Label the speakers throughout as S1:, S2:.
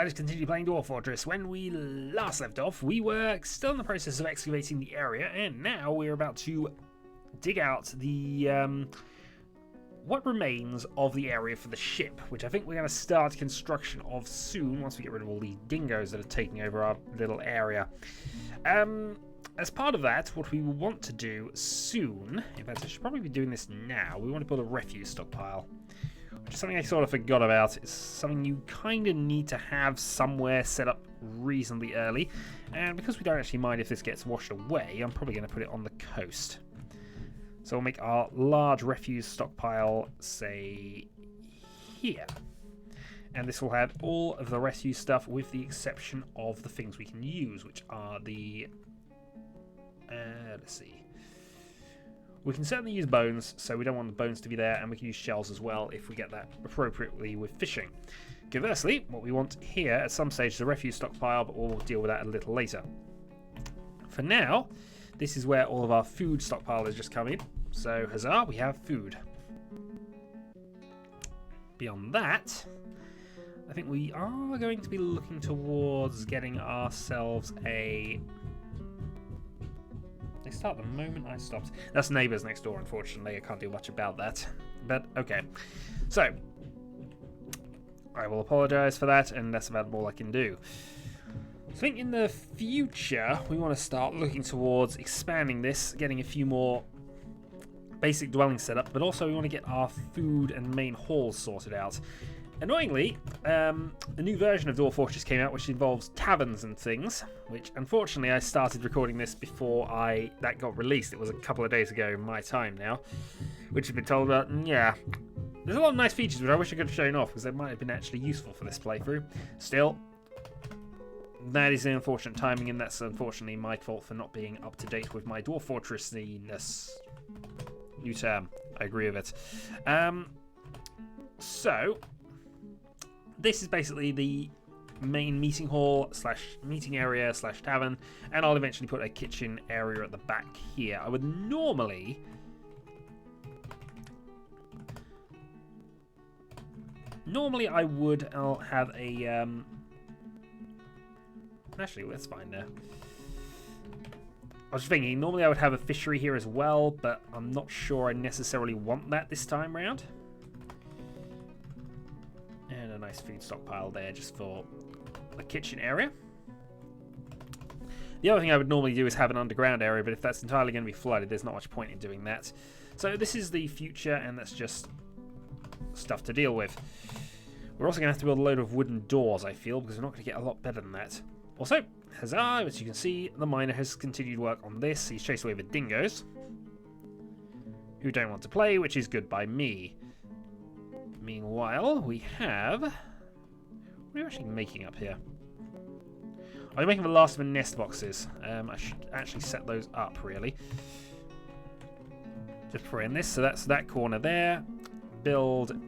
S1: glad to continue playing Dwarf Fortress. When we last left off, we were still in the process of excavating the area, and now we're about to dig out the what remains of the area for the ship, which I think we're going to start construction of soon once we get rid of all these dingoes that are taking over our little area. As part of that, what we want to do soon, in fact I should probably be doing this now, we want to build a refuse stockpile. Which is something I sort of forgot about. It's something you kind of need to have somewhere set up reasonably early. And because we don't actually mind if this gets washed away, I'm probably going to put it on the coast. So we'll make our large refuse stockpile, say, here. And this will have all of the refuse stuff with the exception of the things we can use, which are the... let's see. We can certainly use bones, so we don't want the bones to be there, and we can use shells as well if we get that appropriately with fishing. Conversely, what we want here at some stage is a refuse stockpile, but we'll deal with that a little later. For now, this is where all of our food stockpile has just come in, so huzzah, we have food. Beyond that, I think we are going to be looking towards getting ourselves a... They start the moment I stopped. That's neighbours next door, unfortunately. I can't do much about that. But, okay. So, I will apologise for that, and that's about all I can do. I think in the future, we want to start looking towards expanding this, getting a few more basic dwellings set up, but also we want to get our food and main halls sorted out. Annoyingly, a new version of Dwarf Fortress came out which involves taverns and things, which unfortunately I started recording this before that got released. It was a couple of days ago, my time now, which has been told about, and yeah. There's a lot of nice features which I wish I could have shown off because they might have been actually useful for this playthrough. Still, that is the unfortunate timing, and that's unfortunately my fault for not being up to date with my Dwarf Fortress-ness. New term, I agree with it. So... This is basically the main meeting hall / meeting area / tavern, and I'll eventually put a kitchen area at the back here. I would normally... I'll have a... Actually, that's fine there. I was just thinking, normally I would have a fishery here as well, but I'm not sure I necessarily want that this time round. And a nice food stockpile there just for the kitchen area. The other thing I would normally do is have an underground area, but if that's entirely going to be flooded, there's not much point in doing that. So this is the future, and that's just stuff to deal with. We're also going to have to build a load of wooden doors, I feel, because we're not going to get a lot better than that. Also, huzzah, as you can see, the miner has continued work on this. He's chased away the dingoes, who don't want to play, which is good by me. Meanwhile, we have... What are you actually making up here? Oh, you're making the last of the nest boxes. I should actually set those up, really. Just put in this, so that's that corner there. Build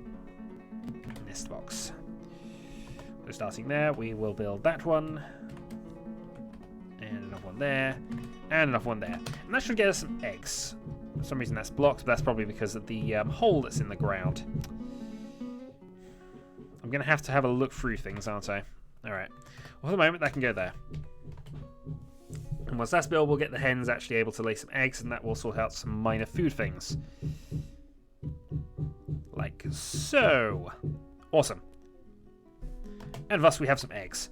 S1: nest box. So starting there, we will build that one. And another one there. And another one there. And that should get us some eggs. For some reason that's blocked, but that's probably because of the hole that's in the ground. I'm going to have a look through things, aren't I? Alright. Well, for the moment, that can go there. And once that's built, we'll get the hens actually able to lay some eggs, and that will sort out some minor food things. Like so. Awesome. And thus we have some eggs.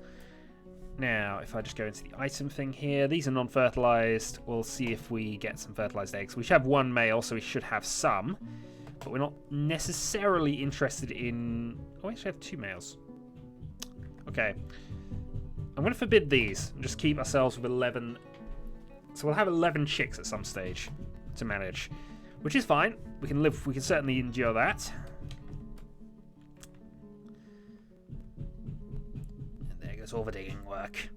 S1: Now, if I just go into the item thing here, these are non-fertilized. We'll see if we get some fertilized eggs. We should have one male, so we should have some. But we're not necessarily interested in... Oh, we actually have 2 males. Okay. I'm going to forbid these and just keep ourselves with 11. So we'll have 11 chicks at some stage to manage, which is fine. We can certainly endure that. And there goes all the digging work.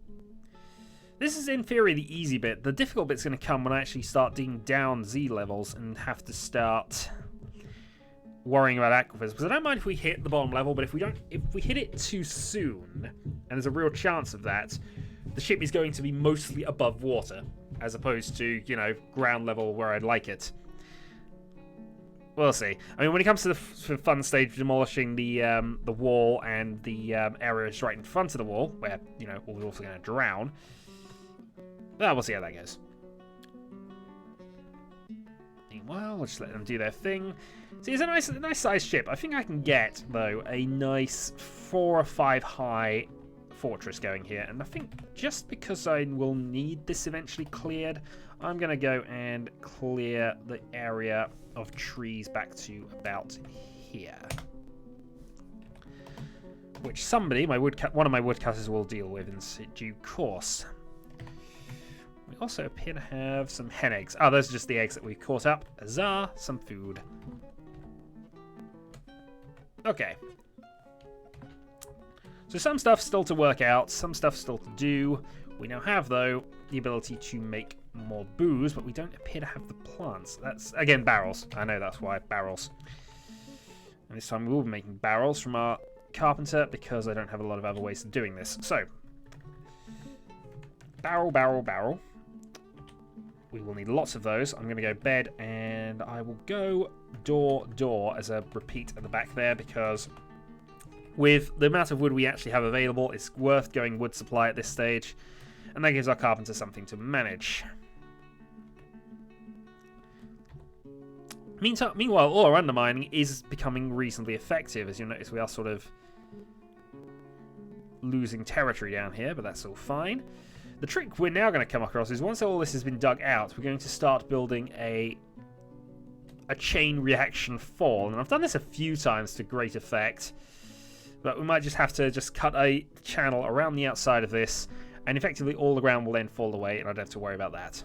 S1: This is, in theory, the easy bit. The difficult bit's going to come when I actually start digging down Z levels and have to start... worrying about aquifers, because I don't mind if we hit the bottom level, but if we hit it too soon, and there's a real chance of that, the ship is going to be mostly above water, as opposed to, you know, ground level where I'd like it. We'll see. I mean, when it comes to the fun stage, demolishing the wall and the areas right in front of the wall, where, you know, we're also going to drown. Well, we'll see how that goes. Meanwhile, we'll just let them do their thing. See, it's a nice sized ship. I think I can get, though, a nice 4 or 5 high fortress going here. And I think just because I will need this eventually cleared, I'm going to go and clear the area of trees back to about here. Which somebody, one of my woodcutters, will deal with in due course. We also appear to have some hen eggs. Oh, those are just the eggs that we caught up. Huzzah, some food. Okay. So some stuff still to work out, some stuff still to do. We now have, though, the ability to make more booze, but we don't appear to have the plants. That's, again, barrels. I know that's why, barrels. And this time we will be making barrels from our carpenter, because I don't have a lot of other ways of doing this. So, barrel, barrel, barrel. We will need lots of those. I'm going to go bed, and I will go door, door as a repeat at the back there, because with the amount of wood we actually have available, it's worth going wood supply at this stage, and that gives our carpenter something to manage. Meanwhile, all our undermining is becoming reasonably effective. As you'll notice, we are sort of losing territory down here, but that's all fine. The trick we're now going to come across is once all this has been dug out, we're going to start building a chain reaction fall. And I've done this a few times to great effect, but we might just have to cut a channel around the outside of this, and effectively all the ground will then fall away, and I don't have to worry about that.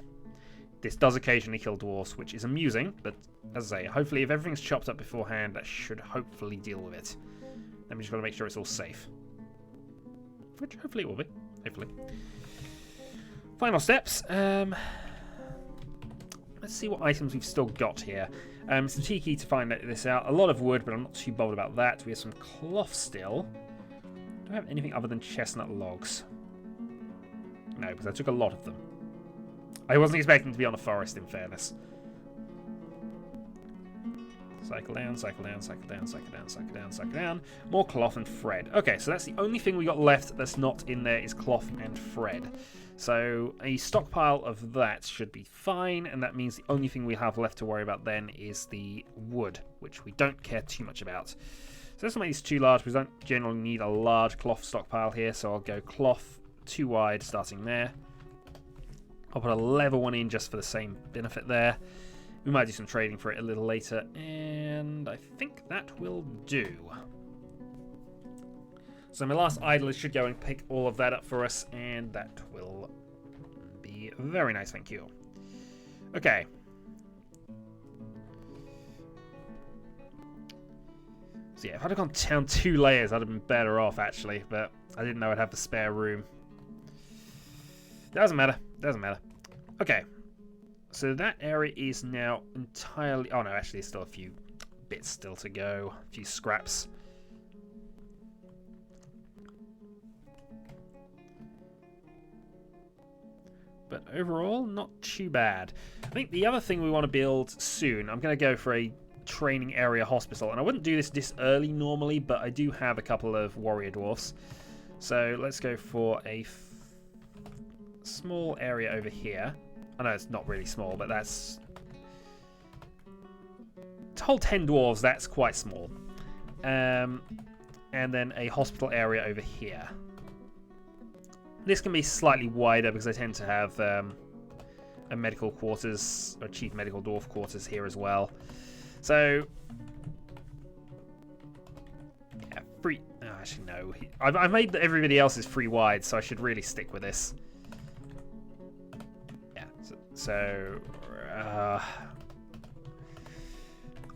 S1: This does occasionally kill dwarfs, which is amusing, but as I say, hopefully if everything's chopped up beforehand, that should hopefully deal with it. Then we just got to make sure it's all safe. Which hopefully it will be. Hopefully. Final steps. Let's see what items we've still got here. Some tiki to find this out. A lot of wood, but I'm not too bothered about that. We have some cloth still. Do I have anything other than chestnut logs? No, because I took a lot of them. I wasn't expecting to be on a forest, in fairness. Cycle down, cycle down, cycle down, cycle down, cycle down, cycle down. More cloth and thread. Okay, so that's the only thing we got left that's not in there is cloth and thread. So a stockpile of that should be fine, and that means the only thing we have left to worry about then is the wood, which we don't care too much about. So let's not make these too large, because we don't generally need a large cloth stockpile here, so I'll go cloth 2 wide starting there. I'll put a level one in just for the same benefit there. We might do some trading for it a little later, and I think that will do. So my last idler should go and pick all of that up for us, and that will be very nice, thank you. Okay. So yeah, if I'd have gone down 2 layers, I'd have been better off, actually, but I didn't know I'd have the spare room. Doesn't matter. Doesn't matter. Okay. So that area is now entirely... Oh, no, actually, there's still a few bits still to go. A few scraps. But overall, not too bad. I think the other thing we want to build soon, I'm going to go for a training area hospital. And I wouldn't do this early normally, but I do have a couple of warrior dwarfs. So let's go for a small area over here. I know it's not really small, but that's... To hold 10 dwarves, that's quite small. And then a hospital area over here. This can be slightly wider because I tend to have a medical quarters, or chief medical dwarf quarters here as well. So... Yeah, free... Oh, actually, no. I've made everybody else's free wide, so I should really stick with this. So, I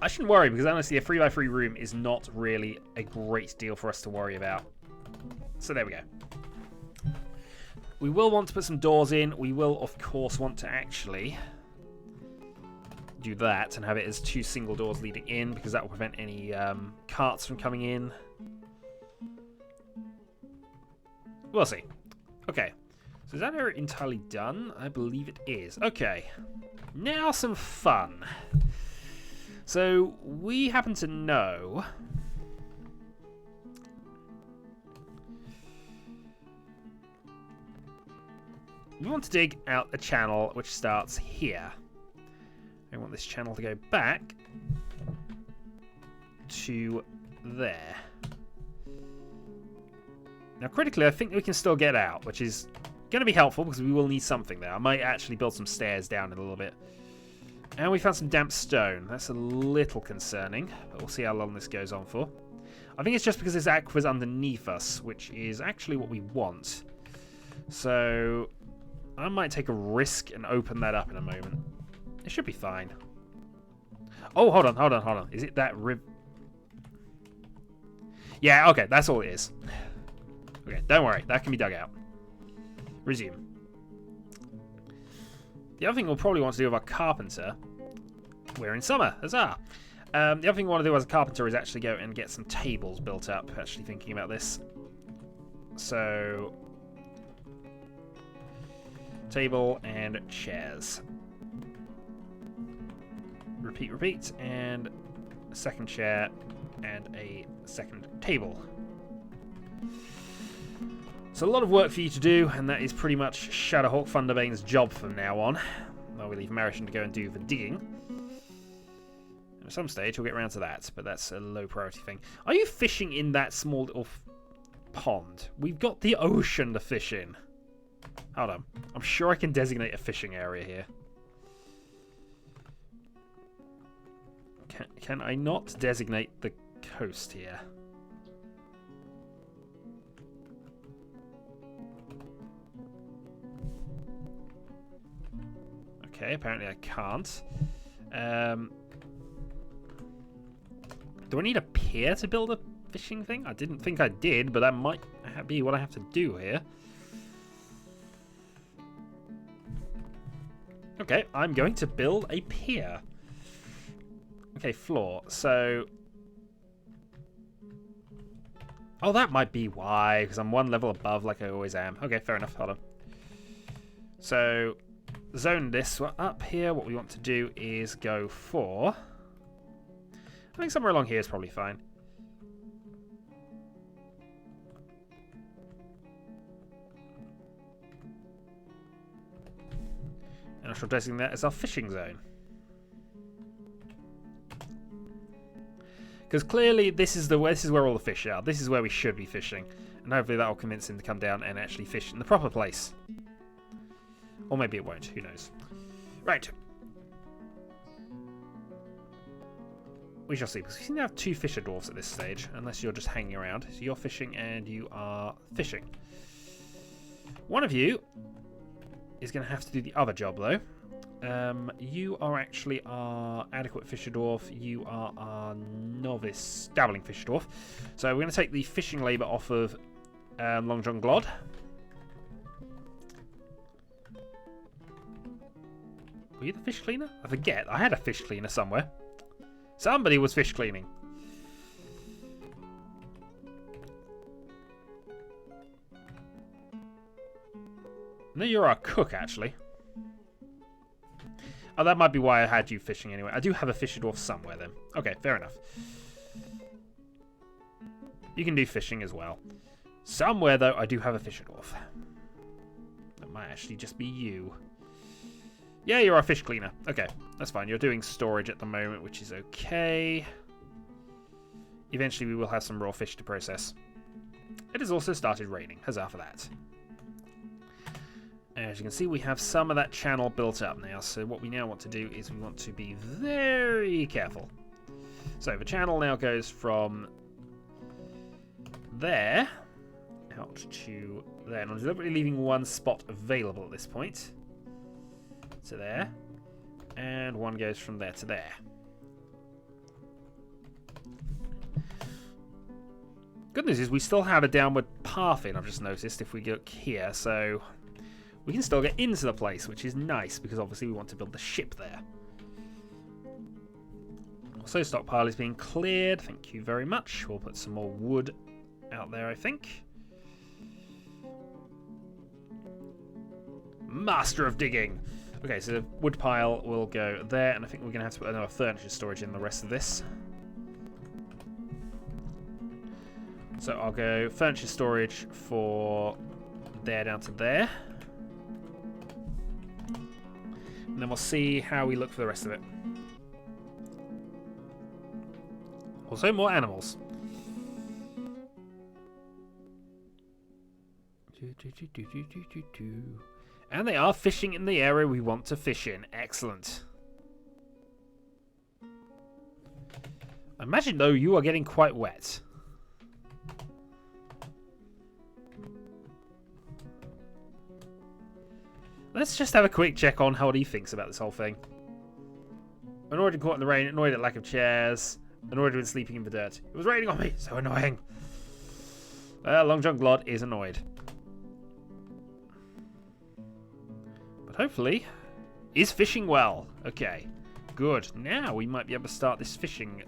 S1: shouldn't worry, because honestly a 3x3 room is not really a great deal for us to worry about. So there we go. We will want to put some doors in. We will, of course, want to actually do that and have it as 2 single doors leading in, because that will prevent any carts from coming in. We'll see. Okay. So is that area entirely done? I believe it is. Okay. Now some fun. So we happen to know... We want to dig out a channel which starts here. We want this channel to go back to there. Now, critically, I think we can still get out, which is going to be helpful because we will need something there. I might actually build some stairs down in a little bit. And we found some damp stone. That's a little concerning, but we'll see how long this goes on for. I think it's just because there's aquas underneath us, which is actually what we want. So I might take a risk and open that up in a moment. It should be fine. Oh, hold on. Is it that rib? Yeah, okay, that's all it is. Okay, don't worry. That can be dug out. Resume. The other thing we'll probably want to do with our carpenter... We're in summer. Huzzah! The other thing we want to do as a carpenter is actually go and get some tables built up. Actually thinking about this. So... Table and chairs. Repeat. And a second chair and a second table. So a lot of work for you to do, and that is pretty much Shadowhawk Thunderbane's job from now on. Well, we leave Marishan to go and do the digging. And at some stage, we'll get around to that, but that's a low priority thing. Are you fishing in that small little pond? We've got the ocean to fish in. Hold on. I'm sure I can designate a fishing area here. Can I not designate the coast here? Okay, apparently I can't. Do I need a pier to build a fishing thing? I didn't think I did, but that might be what I have to do here. Okay, I'm going to build a pier. Okay, floor. So... Oh, that might be why, because I'm one level above like I always am. Okay, fair enough. Hold on. So... Zone this up here. What we want to do is go for... I think somewhere along here is probably fine. And I shall designate that as our fishing zone. Because clearly this is where all the fish are. This is where we should be fishing. And hopefully that will convince him to come down and actually fish in the proper place. Or maybe it won't, who knows. Right. We shall see, because we seem to have two fisher dwarfs at this stage, unless you're just hanging around. So you're fishing and you are fishing. One of you is going to have to do the other job, though. You are actually our adequate fisher dwarf. You are our novice dabbling fisher dwarf. So we're going to take the fishing labour off of Long John Glod. Were you the fish cleaner? I forget. I had a fish cleaner somewhere. Somebody was fish cleaning. No, you're our cook, actually. Oh, that might be why I had you fishing anyway. I do have a fisher dwarf somewhere, then. Okay, fair enough. You can do fishing as well. Somewhere, though, I do have a fisher dwarf. That might actually just be you. Yeah, you're our fish cleaner. Okay, that's fine. You're doing storage at the moment, which is okay. Eventually, we will have some raw fish to process. It has also started raining. Huzzah for that. As you can see, we have some of that channel built up now. So what we now want to do is we want to be very careful. So the channel now goes from there out to there. And I'm deliberately leaving one spot available at this point. To there, and one goes from there to there. Good news is we still have a downward path in, I've just noticed, if we look here, so we can still get into the place, which is nice, because obviously we want to build the ship there. Also, stockpile is being cleared, thank you very much. We'll put some more wood out there, I think. Master of digging! Okay, so the wood pile will go there, and I think we're going to have to put another furniture storage in the rest of this. So I'll go furniture storage for there down to there. And then we'll see how we look for the rest of it. Also, more animals. And they are fishing in the area we want to fish in. Excellent. I imagine, though, you are getting quite wet. Let's just have a quick check on how he thinks about this whole thing. Annoyed and caught in the rain, annoyed at lack of chairs, annoyed when sleeping in the dirt. It was raining on me, so annoying. Long John Glod is annoyed. But hopefully, is fishing well. Okay, good. Now we might be able to start this fishing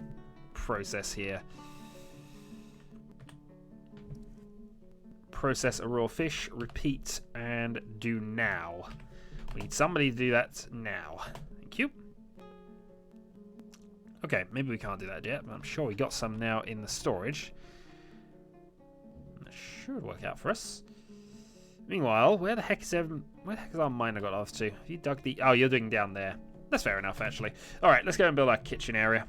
S1: process here. Process a raw fish, repeat, and do now. We need somebody to do that now. Thank you. Okay, maybe we can't do that yet, but I'm sure we got some now in the storage. That should work out for us. Meanwhile, where the heck is our miner got off to? Have you dug the... Oh, you're digging down there. That's fair enough, actually. Alright, let's go and build our kitchen area.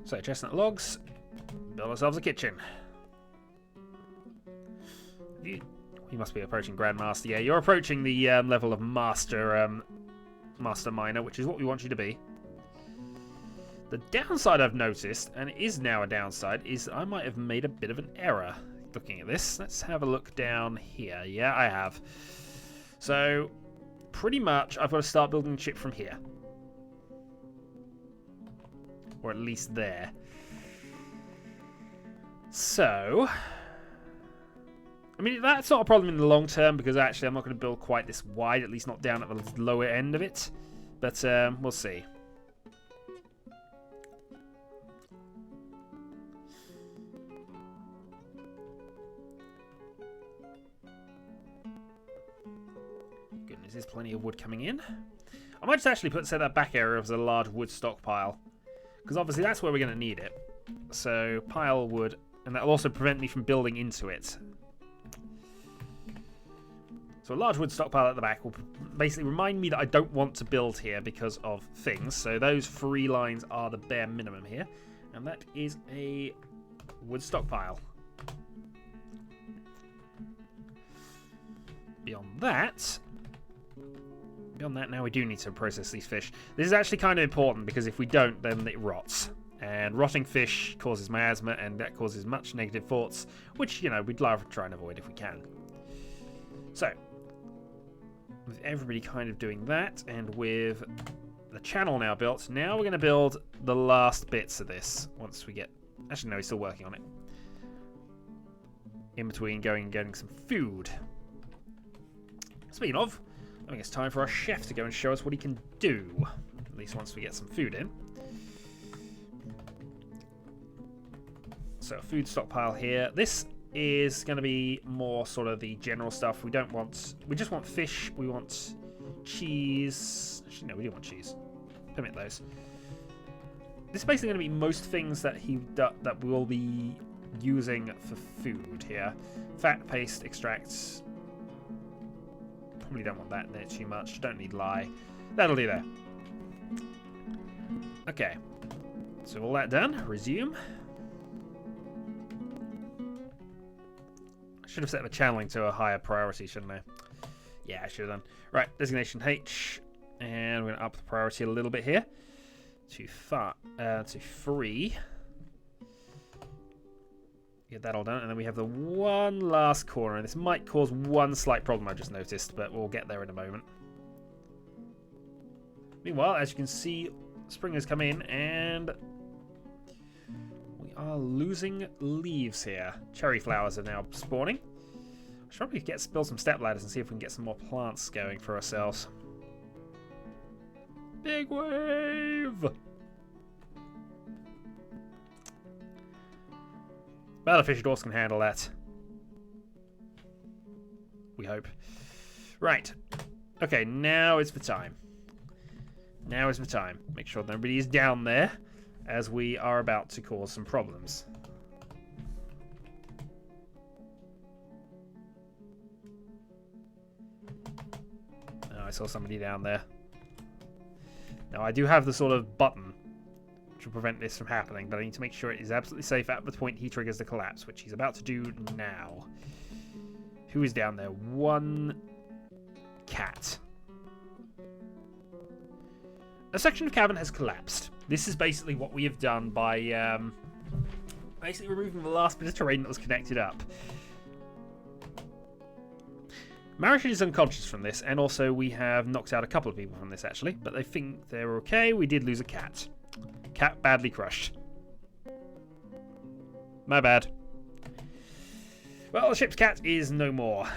S1: So, chestnut logs. Build ourselves a kitchen. You must be approaching Grandmaster. Yeah, you're approaching the level of Master Miner, which is what we want you to be. The downside I've noticed, and it is now a downside, is I might have made a bit of an error looking at this. Let's have a look down here. Yeah, I have. So, pretty much, I've got to start building ship from here. Or at least there. So, I mean, that's not a problem in the long term, because actually I'm not going to build quite this wide, at least not down at the lower end of it. But we'll see. Goodness, there's plenty of wood coming in. I might just actually set that back area as a large wood stockpile, because obviously that's where we're going to need it. So, pile wood, and that'll also prevent me from building into it. So a large wood stockpile at the back will basically remind me that I don't want to build here because of things. So those 3 lines are the bare minimum here. And that is a wood stockpile. Beyond that, now we do need to process these fish. This is actually kind of important because if we don't, then it rots. And rotting fish causes miasma, and that causes much negative thoughts, which, you know, we'd love to try and avoid if we can. So, with everybody kind of doing that, and with the channel now built, now we're going to build the last bits of this once we get... Actually, no, he's still working on it. In between going and getting some food. Speaking of, I think it's time for our chef to go and show us what he can do. At least once we get some food in. So, a food stockpile here. This is going to be more sort of the general stuff. We just want fish. We want cheese. Actually, no, we do want cheese. Permit those. This is basically going to be most things that that we will be using for food here. Fat, paste, extracts. Probably don't want that in there too much. Don't need lye. That'll do there. Okay. So all that done. Resume. Should have set the channeling to a higher priority, shouldn't I? Yeah, I should have done. Right, designation H. And we're going to up the priority a little bit here. To 3. Get that all done. And then we have the one last corner. And this might cause one slight problem I just noticed, but we'll get there in a moment. Meanwhile, as you can see, spring has come in and we are losing leaves here. Cherry flowers are now spawning. I should probably build some step ladders and see if we can get some more plants going for ourselves. Big wave! Battlefish dwarfs can handle that. we hope. Right. Okay, now is the time. Now is the time. Make sure nobody is down there, as we are about to cause some problems. Oh, I saw somebody down there. Now, I do have the sort of button to prevent this from happening, but I need to make sure it is absolutely safe at the point he triggers the collapse, which he's about to do now. Who is down there? One cat. A section of cabin has collapsed. This is basically what we have done by basically removing the last bit of terrain that was connected up. Marish is unconscious from this, and also we have knocked out a couple of people from this, actually, but they think they're okay. We did lose a cat. Cat badly crushed. My bad. Well, the ship's cat is no more.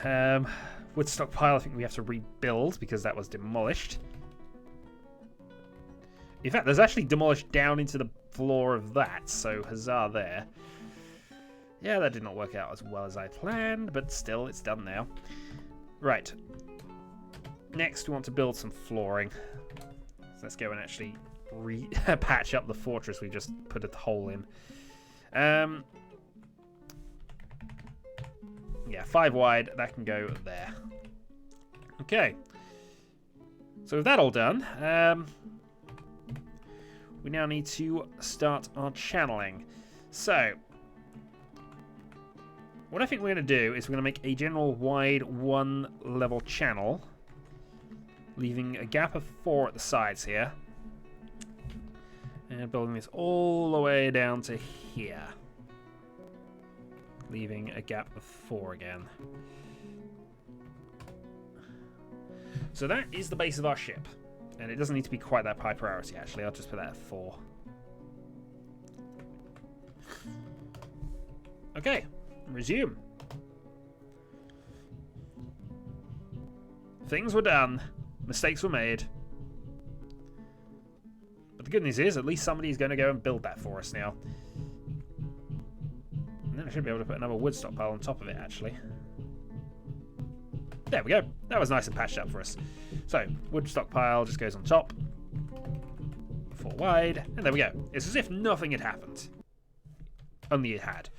S1: Wood stockpile, I think we have to rebuild because that was demolished. In fact, there's actually demolished down into the floor of that, so huzzah there. Yeah, that did not work out as well as I planned, but still, it's done now. Right. Next, we want to build some flooring. So let's go and actually patch up the fortress we just put a hole in. Yeah, 5 wide, that can go there. Okay. So with that all done, we now need to start our channeling. So, what I think we're going to do is we're going to make a general wide 1 level channel, leaving a gap of 4 at the sides here. And building this all the way down to here. Leaving a gap of 4 again. So that is the base of our ship. And it doesn't need to be quite that high priority, actually. I'll just put that at 4. Okay, resume. Things were done. Mistakes were made. But the good news is, at least somebody's going to go and build that for us now. And then I should be able to put another wood stockpile on top of it, actually. There we go. That was nice and patched up for us. So, wood stockpile just goes on top. 4 wide. And there we go. It's as if nothing had happened. Only it had.